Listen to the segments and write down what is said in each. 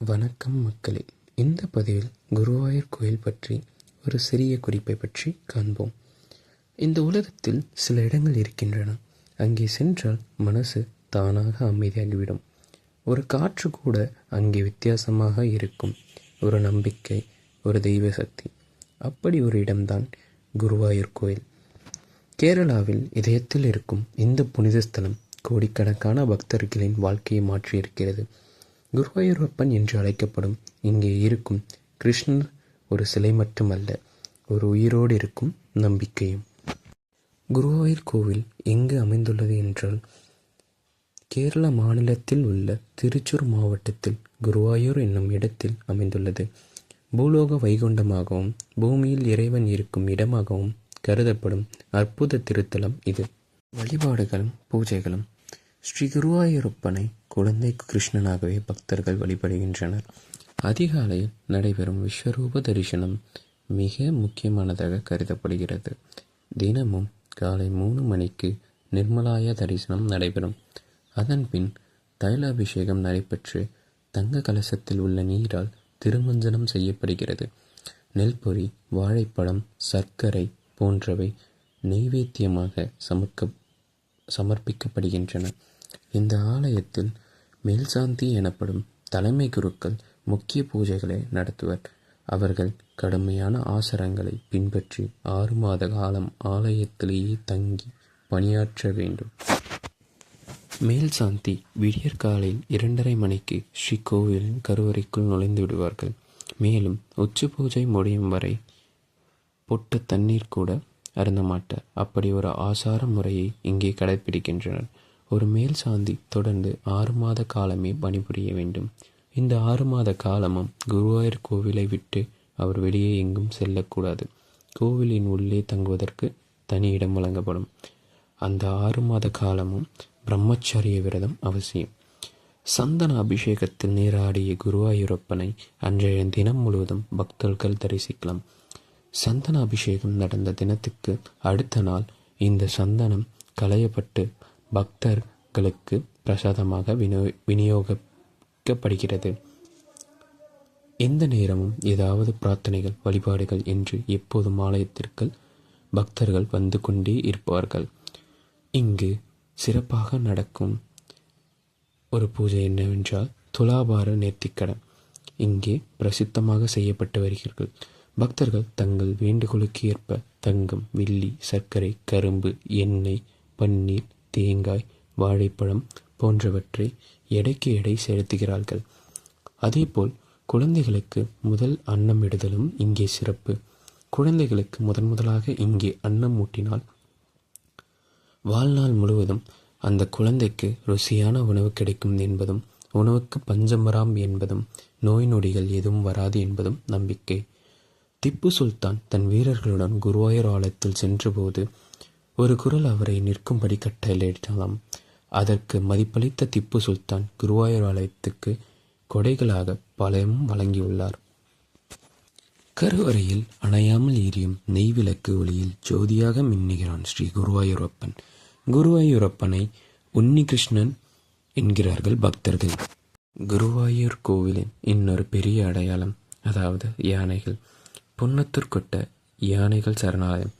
வணக்கம் மக்களே! இந்த பதிவில் குருவாயூர் கோயில் பற்றி ஒரு சிறிய குறிப்பை பற்றி காண்போம். இந்த உலகத்தில் சில இடங்கள் இருக்கின்றன, அங்கே சென்றால் மனசு தானாக அமைதியாகிவிடும். ஒரு காற்று கூட அங்கே வித்தியாசமாக இருக்கும். ஒரு நம்பிக்கை, ஒரு தெய்வ சக்தி. அப்படி ஒரு இடம்தான் குருவாயூர் கோயில். கேரளாவில் இதயத்தில் இருக்கும் இந்த புனித ஸ்தலம் கோடிக்கணக்கான பக்தர்களின் வாழ்க்கையை மாற்றியிருக்கிறது. குருவாயூரப்பன் என்று அழைக்கப்படும் இங்கே இருக்கும் கிருஷ்ணர் ஒரு சிலை மட்டுமல்ல, ஒரு உயிரோடு இருக்கும் நம்பிக்கையும். குருவாயூர் கோவில் எங்கு அமைந்துள்ளது என்றால், கேரள மாநிலத்தில் உள்ள திருச்சூர் மாவட்டத்தில் குருவாயூர் என்னும் இடத்தில் அமைந்துள்ளது. பூலோக வைகுண்டமாகவும் பூமியில் இறைவன் இருக்கும் இடமாகவும் கருதப்படும் அற்புத திருத்தலம் இது. வழிபாடுகளும் பூஜைகளும். ஸ்ரீ குருவாயூரப்பனை குழந்தை கிருஷ்ணனாகவே பக்தர்கள் வழிபடுகின்றனர். அதிகாலையில் நடைபெறும் விஸ்வரூப தரிசனம் மிக முக்கியமானதாக கருதப்படுகிறது. தினமும் காலை 3 மணிக்கு நிர்மலாய தரிசனம் நடைபெறும். அதன்பின் தைலாபிஷேகம் நடைபெற்று தங்க கலசத்தில் உள்ள நீரால் திருமஞ்சனம் செய்யப்படுகிறது. நெல்பொரி, வாழைப்பழம், சர்க்கரை போன்றவை நெய்வேத்தியமாக சமர்ப்பிக்கப்படுகின்றன. இந்த ஆலயத்தில் மேல்சாந்தி எனப்படும் தலைமை குருக்கள் முக்கிய பூஜைகளை நடத்துவர். அவர்கள் கடுமையான ஆசாரங்களை பின்பற்றி 6 மாத காலம் ஆலயத்திலேயே தங்கி பணியாற்ற வேண்டும். மேல்சாந்தி விடியற்காலையில் 2:30 மணிக்கு ஸ்ரீ கோவிலின் கருவறைக்குள் நுழைந்து விடுவார்கள். மேலும் உச்சி பூஜை முடியும் வரை பொட்டு தண்ணீர் கூட அருந்த மாட்டார். அப்படி ஒரு ஆசார முறையை இங்கே கடைபிடிக்கின்றனர். ஒரு மேல் சாந்தி தொடர்ந்து 6 மாத காலமே பணிபுரிய வேண்டும். இந்த 6 மாத காலமும் குருவாயூர் கோவிலை விட்டு அவர் வெளியே எங்கும் செல்லக்கூடாது. கோவிலின் உள்ளே தங்குவதற்கு தனி இடம் வழங்கப்படும். அந்த 6 மாத காலமும் பிரம்மச்சரிய விரதம் அவசியம். சந்தன அபிஷேகத்தில் நீராடிய குருவாயூரப்பனை அன்றைய தினம் முழுவதும் பக்தர்கள் தரிசிக்கலாம். சந்தன அபிஷேகம் நடந்த தினத்துக்கு அடுத்த நாள் இந்த சந்தனம் களையப்பட்டு பக்தர்களுக்கு பிரசாதமாக விநியோகிக்கப்படுகிறது. எந்த நேரமும் ஏதாவது பிரார்த்தனைகள், வழிபாடுகள் என்று எப்போதும் ஆலயத்திற்கு பக்தர்கள் வந்து கொண்டே இருப்பார்கள். இங்கு சிறப்பாக நடக்கும் ஒரு பூஜை என்னவென்றால் துலாபார நேர்த்திக்கடன் இங்கே பிரசித்தமாக செய்யப்பட்டு வருகிறார்கள். பக்தர்கள் தங்கள் வேண்டுகோளுக்கு ஏற்ப தங்கம், வெள்ளி, சர்க்கரை, கரும்பு, எண்ணெய், பன்னீர், தேங்காய், வாழைப்பழம் போன்றவற்றை எடைக்கு எடை செலுத்துகிறார்கள். அதேபோல் குழந்தைகளுக்கு முதல் அன்னம் இடுதலும் இங்கே சிறப்பு. குழந்தைகளுக்கு முதலாக இங்கே அன்னம் ஊட்டினால் வாழ்நாள் முழுவதும் அந்த குழந்தைக்கு ருசியான உணவு கிடைக்கும் என்பதும், உணவுக்கு பஞ்சம் வராம் என்பதும், நோய் நொடிகள் எதுவும் வராது என்பதும் நம்பிக்கை. திப்பு சுல்தான் தன் வீரர்களுடன் குருவாயூர் ஆலயத்தில் சென்றபோது ஒரு குரல் அவரை நிற்கும்படி கட்டளையிட்டாலாம். அதற்கு மதிப்பளித்த திப்பு சுல்தான் குருவாயூர் ஆலயத்துக்கு கொடைகளாக பலமும் வழங்கியுள்ளார். கருவறையில் அணையாமல் எரியும் நெய்விளக்கு ஒளியில் ஜோதியாக மின்னுகிறான் ஸ்ரீ குருவாயூரப்பன். குருவாயூரப்பனை உன்னிகிருஷ்ணன் என்கிறார்கள் பக்தர்கள். குருவாயூர் கோவிலின் இன்னொரு பெரிய அடையாளம், அதாவது யானைகள். புன்னத்தூர் கொட்ட யானைகள் சரணாலயம்.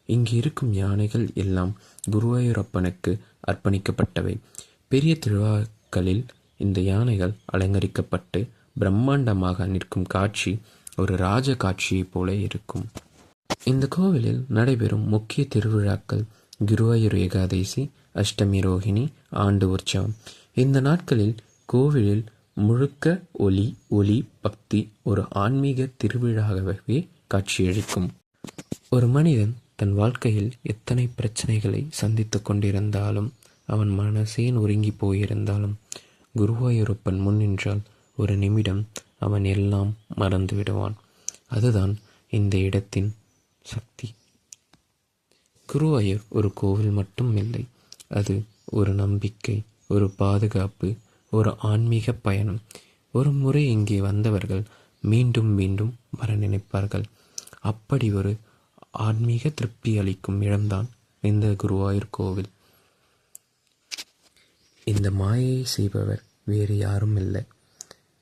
இங்கு இருக்கும் யானைகள் எல்லாம் குருவாயூரப்பனுக்கு அர்ப்பணிக்கப்பட்டவை. பெரிய திருவிழாக்களில் இந்த யானைகள் அலங்கரிக்கப்பட்டு பிரம்மாண்டமாக நிற்கும் காட்சி ஒரு ராஜ காட்சியைப் போல இருக்கும். இந்த கோவிலில் நடைபெறும் முக்கிய திருவிழாக்கள் குருவாயூர் ஏகாதசி, அஷ்டமி ரோஹிணி, ஆண்டு உற்சவம். இந்த நாட்களில் கோவிலில் முழுக்க ஒளி பக்தி ஒரு ஆன்மீக திருவிழாகவே காட்சியளிக்கும். ஒரு மனிதன் தன் வாழ்க்கையில் எத்தனை பிரச்சனைகளை சந்தித்து கொண்டிருந்தாலும், அவன் மனசே நொறுங்கி போயிருந்தாலும், குருவாயூரப்பன் முன் நின்றால் ஒரு நிமிடம் அவன் எல்லாம் மறந்து விடுவான். அதுதான் இந்த இடத்தின் சக்தி. குருவாயூர் ஒரு கோவில் மட்டும் இல்லை, அது ஒரு நம்பிக்கை, ஒரு பாதுகாப்பு, ஒரு ஆன்மீக பயணம். ஒரு முறை இங்கே வந்தவர்கள் மீண்டும் மீண்டும் வர நினைப்பார்கள். அப்படி ஒரு ஆன்மீக திருப்தி அளிக்கும் இடம்தான் இந்த குருவாயூர் கோவில். இந்த மாயையை செய்பவர் வேறு யாரும் இல்லை,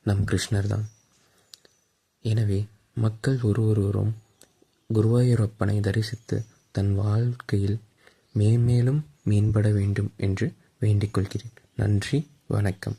நம் கிருஷ்ணர் தான். எனவே மக்கள் ஒருவரும் குருவாயூரப்பனை தரிசித்து தன் வாழ்க்கையில் மேன்மேலும் மேம்பட வேண்டும் என்று வேண்டிக் கொள்கிறேன். நன்றி, வணக்கம்.